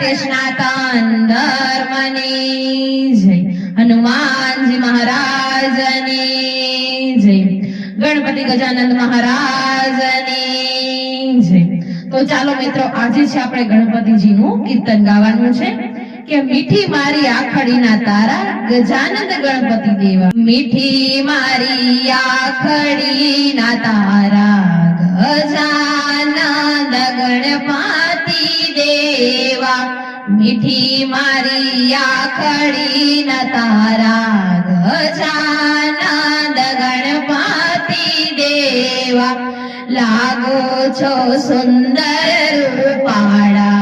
Rakesh Nathan Dharmani जय, हनुमान जी महाराज ने जय, गणपति गजानन महाराज ने जय। तो चालो मित्रों, आज छे आपणे गणपतिजीनुं कीर्तन गावानुं छे के मीठी मारी आखड़ीना तारा गजानन गणपति देवा। मीठी मारी आखड़ीना तारा गजानन गणपति देवा। मीठी मारी आखड़ीना तारा गजानन गणपति देवा। लागो छो सुंदर रूपाळा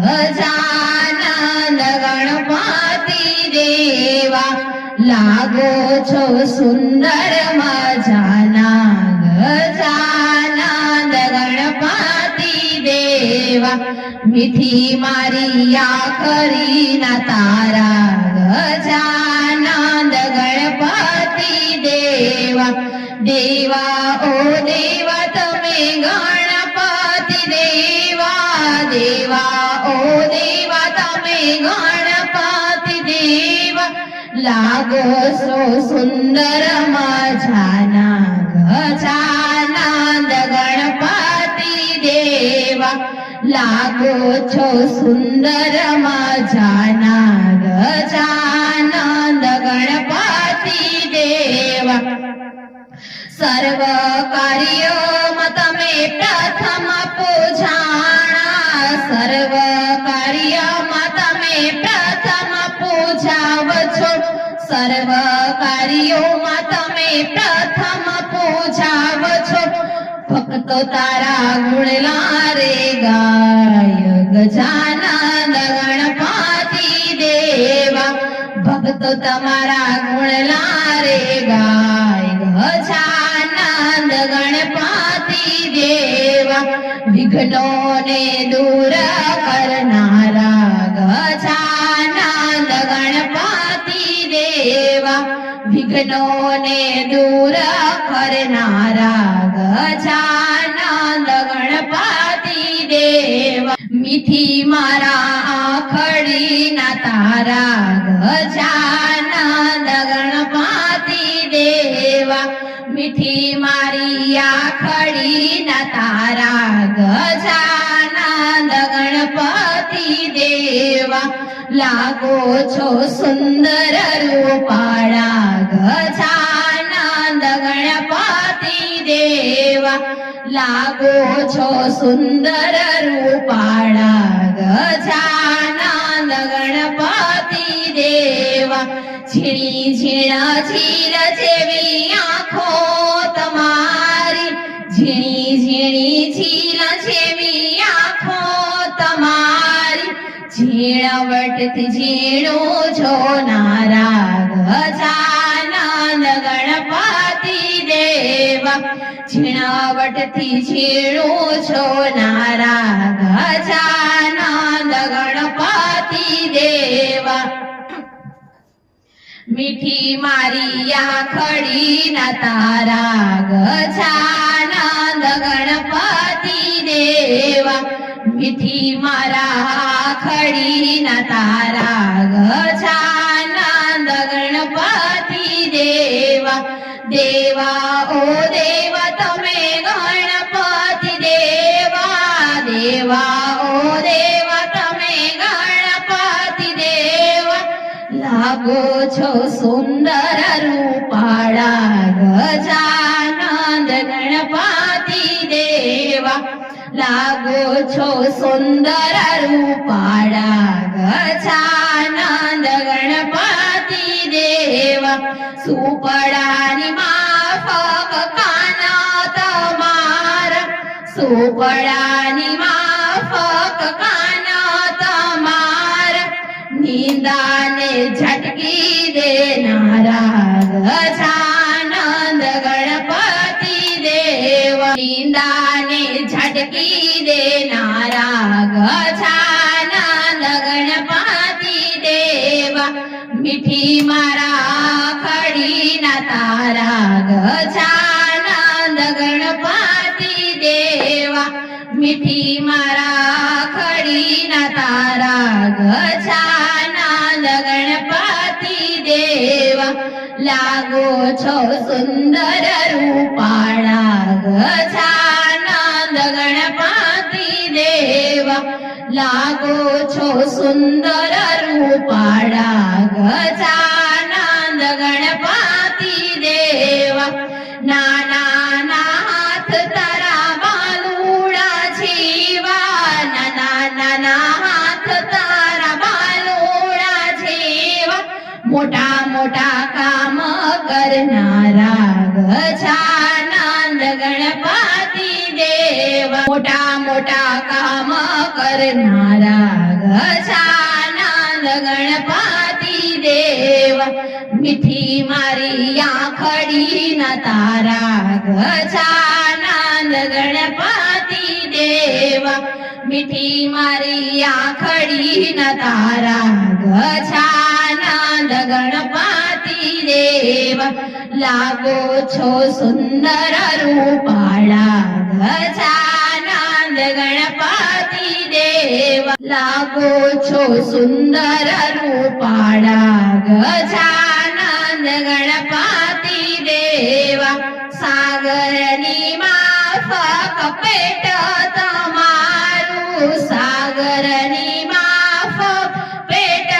गजानन गणपति देवा। लागो छो सुंदर मजाना गजानन गणपति देवा। मीठी मारी आखरीना तारा गजानन गणपति देवा। देवा ओ देवा तमे गणपति देवा। देवा ओ देवा तमे गणपति देवा। लागो सो सुंदर मजाना गजानन गणपति देवा। लागो छो सुंदर मजाना गजानन गणपति देवा। सर्व कार्यों तमे प्रथम पूजाणा। सर्व कार्यों तमे प्रथम पूजावछो। सर्व कार्यों तमे प्रथम पूजावछो। भक्तो तारा गुणलारे गाय गजानन गणपति देवा। भक्तो तमारा गुणलारे गाय गजानन गणपति देवा। विघ्नों ने दूर करनारा गजानन गणपति देवा। विघ्नों ने दूर करनारा गजानन गणपति देवा। मीठी मारा आखड़ीना तारा गजानन गणपति देवा। मीठी मारी आखड़ीना तारा गजानन गणपति देवा। लागो छो सुंदर रूपाळा गजानन गणपति देवा। लागो छो सुंदर रूपाळा गजानन गणपति देवा। झीणी झीणा झील जेवी आँखो तमारी। झीणी झीणी झील जेवी आँखो तमारी। झीणवटथी झीणो जोनारा गजानन गणपति देवा। झीणवटथी झीणो जोनारा गजानन गणपति देवा। मीठी मारी आखड़ीना तारा गजानन गणपति देवा। मीठी मारा आखड़ीना तारा गजानन गणपति देवा। देवा ओ देवा तमे गणपति देवा। देवा ओ देवा तमे गणपति देवा। लागो छो सुंदर रूपाळा गजानन गणपति देवा। लागो छो सुंदर रूपाळा गजानन गणपति देवा। सुपड़ानी माफक काना तमारा। सुपड़ानी माफक काना तमारा। नींदाने झटकी देनारा गजानन गणपति देवा। नींदाने झटकी देनारा गजानन गणपति देवा। मीठी मारा आखड़ीना तारा गजानन गणपति देवा। मीठी मारा आखड़ीना तारा ગજાનંદ ગણપતિ દેવા લાગો છો સુંદર રૂપાળા ગજાનંદ ગણપતિ દેવા લાગો છો સુંદર રૂપાળા ગજાનંદ ગણપતિ દેવા નાના હાથ તારા બાલુડા જેવા નાના હાથ તારા બાલુડા જેવા મોટા મોટા કામ કરનારા ગજાનંદ ગણપતિ દેવા મોટા મોટા કામ કરનારા ગજાનંદ ગણપતિ દેવા મીઠી મારી આંખડી ના તારા ગજાનંદ ગણપતિ દેવા મીઠી મારી આંખડી ના તારા ગજાનંદ ગણપતિ દેવા લાગો છો સુંદર રૂપાળા ગજાનંદ ગણપતિ દેવા લાગો છો સુંદર રૂપાળા ગજાનંદ ગણપતિ દેવા સાગરની માફક પેટ તમારું સાગરની માફક પેટ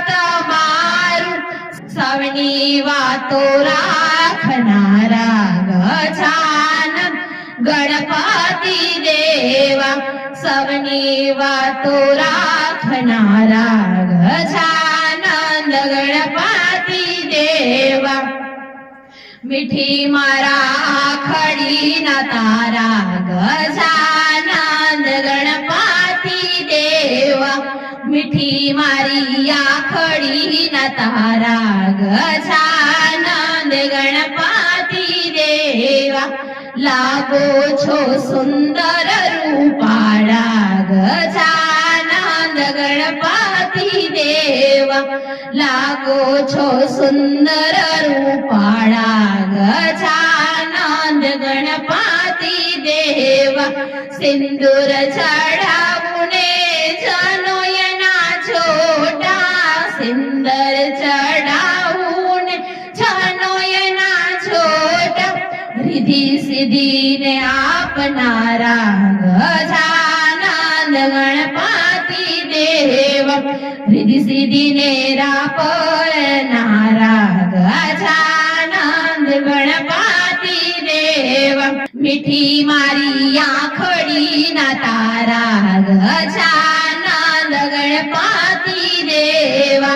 તમારું સૌની વાતો રાખનારા ગજાનંદ ગણપતિ દેવા સૌની વાતો રાખનારા ગજાનંદ ગણપતિ દેવા મીઠી મારા આખડી ના તારા ગજાનંદ ગણપતિ દેવા મીઠી મારી આખડી ના તારા ગજાનંદ ગણપતિ દેવા લાગો છો સુંદર રૂપાળા ગજાનંદ ગણપતિ દેવા લાગો છો સુંદર રૂપાળા ગજાનંદ ગણપતિ દેવા સિંદૂર ચડાવું ને જનોયના છોટા સિંદર ચડાવું ને જનોયના છોટા रिधि सिद्धि ने आपनारा गजानंद गणपति देवा रिधि सिद्धि ने रापनारा गजानंद गणपति देवा मीठी मारी आंखड़ी ना तारा गजानंद गणपति देवा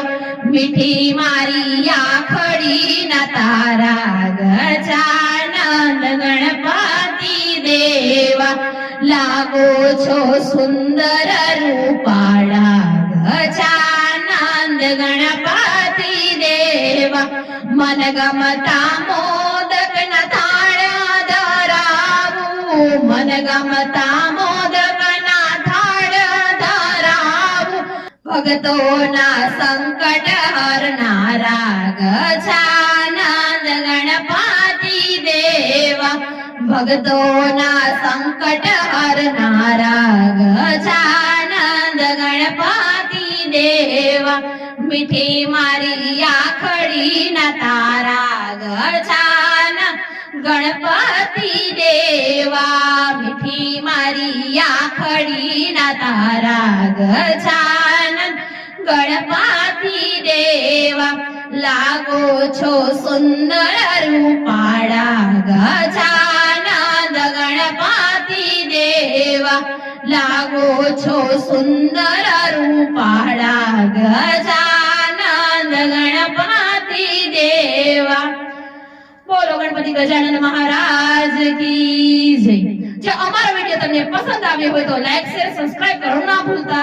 मीठी मारी आंखड़ी ना तारा गजानंद गणपति देवा लागो छो सुंदर रूपाळा गजानंद गणपति देवा मन गमता मोदक न थाळ्या धरावू मन गमता मोदक न थाळ्या धरावू भगतोना संकट हरणारा गजानंद गणपति देवा भगतोना संकट हरणारा गजानंद गणपति देवा मीठी मारी आखड़ी ना तारा गजानंद गणपति देवा मीठी मारी आखड़ी ना तारा गजानंद गणपति देवा लागो छो सुंदर रूपाळा गजानंद गणपति देवा लागो छो सुंदर रूपाळा गजानंद गणपति देवा बोलो गणपति गजानन महाराज की जय। जो हमारा वीडियो તમને પસંદ આવ્યો હોય તો લાઈક શેર સબસ્ક્રાઇબ કરવાનું ના ભૂલતા।